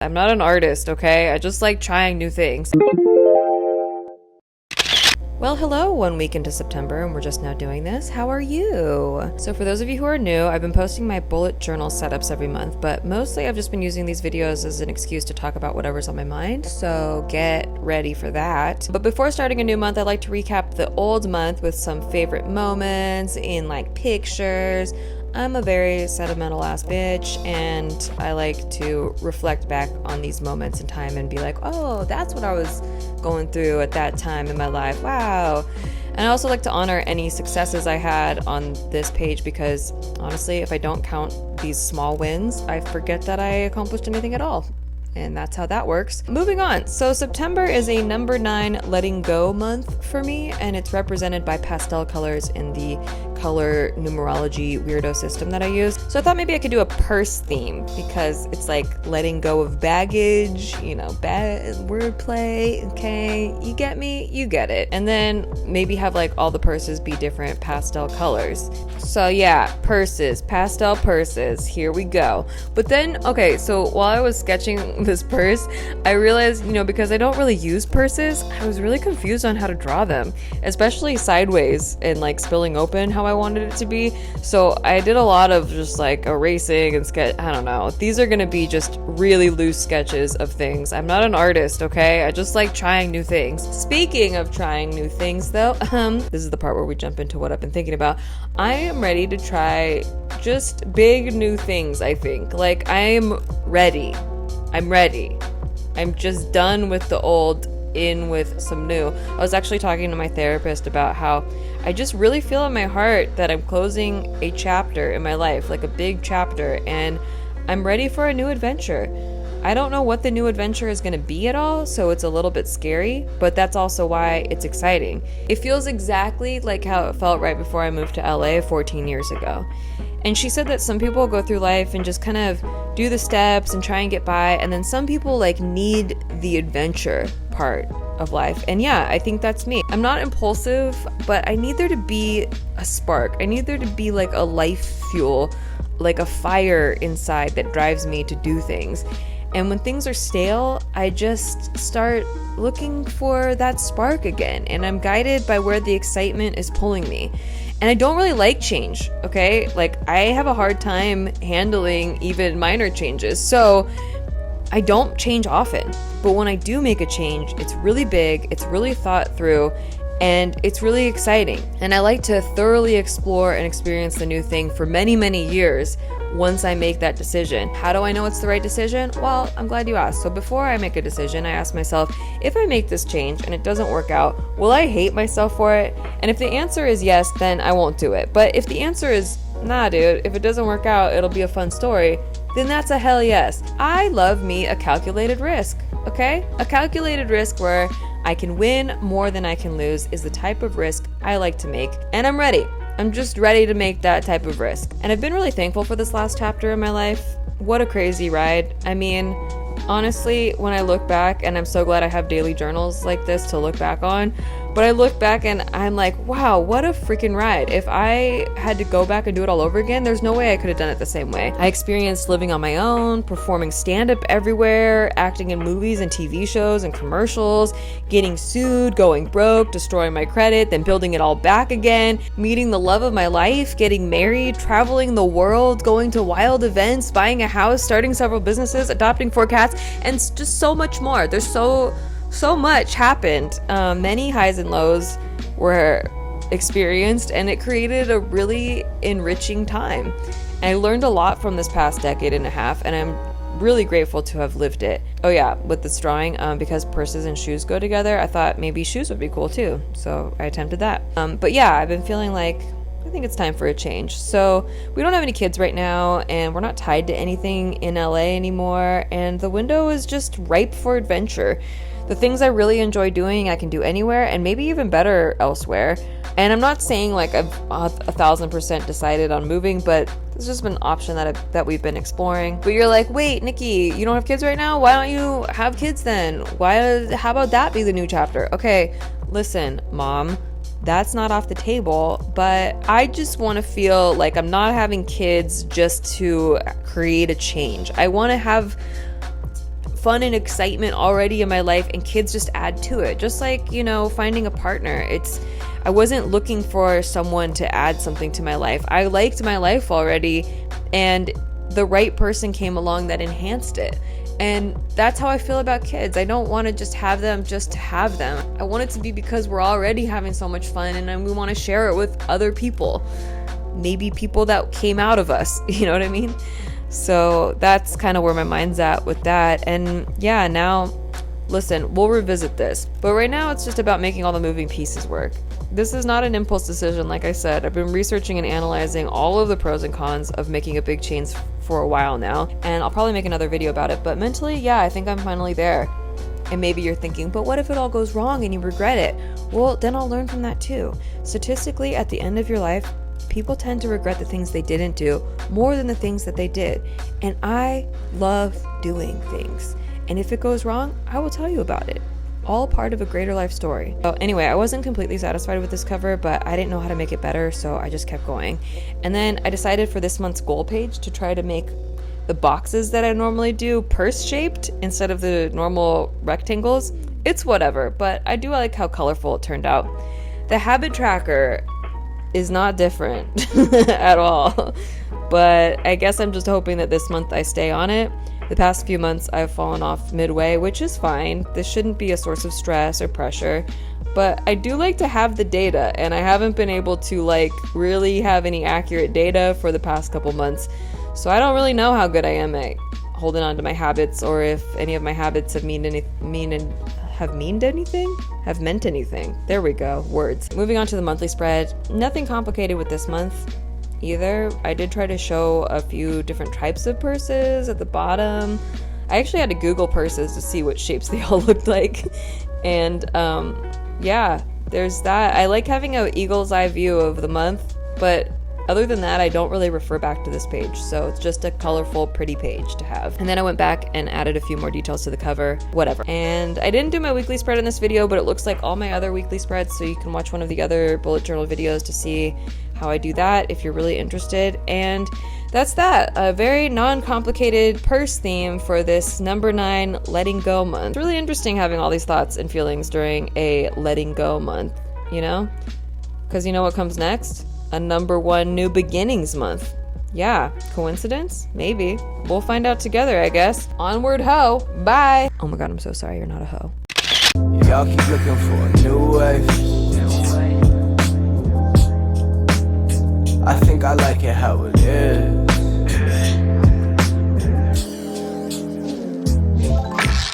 I'm not an artist, okay? I just like trying new things. Well, hello, 1 week into September, and we're just now doing this. How are you? So for those of you who are new, I've been posting my bullet journal setups every month, but mostly I've just been using these videos as an excuse to talk about whatever's on my mind, so get ready for that. But before starting a new month, I like to recap the old month with some favorite moments in like pictures. I'm a very sentimental ass bitch, and I like to reflect back on these moments in time and be like, oh, that's what I was going through at that time in my life. Wow. And I also like to honor any successes I had on this page because honestly, if I don't count these small wins, I forget that I accomplished anything at all. And that's how that works. Moving on. So September is a number 9 letting go month for me, and it's represented by pastel colors in the color numerology weirdo system that I use. So I thought maybe I could do a purse theme because it's like letting go of baggage, you know, bad wordplay. Okay, you get me? You get it. And then maybe have like all the purses be different pastel colors. So yeah, purses, pastel purses. Here we go. But then, okay, so while I was sketching this purse, I realized, you know, because I don't really use purses, I was really confused on how to draw them, especially sideways and like spilling open how I wanted it to be. So I did a lot of just like erasing and sketch. I don't know. These are gonna be just really loose sketches of things. I'm not an artist, okay? I just like trying new things. Speaking of trying new things though, this is the part where we jump into what I've been thinking about. I am ready to try just big new things, I think. Like I am ready. I'm ready. I'm just done with the old, in with some new. I was actually talking to my therapist about how I just really feel in my heart that I'm closing a chapter in my life, like a big chapter, and I'm ready for a new adventure. I don't know what the new adventure is going to be at all, so it's a little bit scary, but that's also why it's exciting. It feels exactly like how it felt right before I moved to LA 14 years ago. And she said that some people go through life and just kind of do the steps and try and get by, and then some people like need the adventure part of life. And yeah, I think that's me. I'm not impulsive, but I need there to be a spark. I need there to be like a life fuel, like a fire inside that drives me to do things. And when things are stale, I just start looking for that spark again, and I'm guided by where the excitement is pulling me. And I don't really like change, okay? Like, I have a hard time handling even minor changes, so I don't change often. But when I do make a change, it's really big, it's really thought through, and it's really exciting. And I like to thoroughly explore and experience the new thing for many, many years once I make that decision. How do I know it's the right decision? Well, I'm glad you asked. So before I make a decision, I ask myself, if I make this change and it doesn't work out, will I hate myself for it? And if the answer is yes, then I won't do it. But if the answer is, nah, dude, if it doesn't work out, it'll be a fun story, then that's a hell yes. I love me a calculated risk, okay? A calculated risk where I can win more than I can lose is the type of risk I like to make, and I'm ready. I'm just ready to make that type of risk. And I've been really thankful for this last chapter in my life. What a crazy ride. I mean, honestly, when I look back, and I'm so glad I have daily journals like this to look back on, but I look back and I'm like, wow, what a freaking ride. If I had to go back and do it all over again, there's no way I could have done it the same way. I experienced living on my own, performing stand-up everywhere, acting in movies and TV shows and commercials, getting sued, going broke, destroying my credit, then building it all back again, meeting the love of my life, getting married, traveling the world, going to wild events, buying a house, starting several businesses, adopting 4 cats, and just so much more. There's so much happened. Many highs and lows were experienced, and it created a really enriching time. And I learned a lot from this past decade and a half, and I'm really grateful to have lived it. Oh yeah, with this drawing, because purses and shoes go together, I thought maybe shoes would be cool too, so I attempted that. But yeah, I've been feeling like I think it's time for a change. So we don't have any kids right now, and we're not tied to anything in LA anymore, and the window is just ripe for adventure. The things I really enjoy doing, I can do anywhere, and maybe even better elsewhere. And I'm not saying like I've 1,000% decided on moving, but it's just been an option that we've been exploring. But you're like, wait, Nikki, you don't have kids right now? Why don't you have kids then? How about that be the new chapter? Okay, listen, Mom, that's not off the table, but I just want to feel like I'm not having kids just to create a change. I want to have fun and excitement already in my life, and kids just add to it. Just like, you know, finding a partner. I wasn't looking for someone to add something to my life. I liked my life already, and the right person came along that enhanced it. And that's how I feel about kids. I don't want to just have them just to have them. I want it to be because we're already having so much fun, and then we want to share it with other people. Maybe people that came out of us, you know what I mean? So that's kind of where my mind's at with that. And yeah, now, listen, we'll revisit this. But right now, it's just about making all the moving pieces work. This is not an impulse decision, like I said. I've been researching and analyzing all of the pros and cons of making a big change for a while now, and I'll probably make another video about it. But mentally, yeah, I think I'm finally there. And maybe you're thinking, but what if it all goes wrong and you regret it? Well, then I'll learn from that too. Statistically, at the end of your life, people tend to regret the things they didn't do more than the things that they did. And I love doing things. And if it goes wrong, I will tell you about it. All part of a greater life story. So anyway, I wasn't completely satisfied with this cover, but I didn't know how to make it better, so I just kept going. And then I decided for this month's goal page to try to make the boxes that I normally do purse shaped instead of the normal rectangles. It's whatever, but I do like how colorful it turned out. The habit tracker is not different at all, but I guess I'm just hoping that this month I stay on it. The past few months I've fallen off midway, which is fine. This shouldn't be a source of stress or pressure, but I do like to have the data, and I haven't been able to like really have any accurate data for the past couple months. So I don't really know how good I am at holding on to my habits, or if any of my habits have meant anything. There we go, words. Moving on to the monthly spread. Nothing complicated with this month either. I did try to show a few different types of purses at the bottom. I actually had to Google purses to see what shapes they all looked like. And yeah, there's that. I like having an eagle's eye view of the month, but other than that, I don't really refer back to this page, so it's just a colorful, pretty page to have. And then I went back and added a few more details to the cover, whatever. And I didn't do my weekly spread in this video, but it looks like all my other weekly spreads, so you can watch one of the other bullet journal videos to see how I do that if you're really interested. And that's that. A very non-complicated purse theme for this number 9 letting go month. It's really interesting having all these thoughts and feelings during a letting go month, you know? Because you know what comes next? A number 1 new beginnings month. Yeah, coincidence? Maybe. We'll find out together, I guess. Onward ho. Bye. Oh my god, I'm so sorry you're not a hoe. Y'all keep looking for a new wave. I think I like it how it is.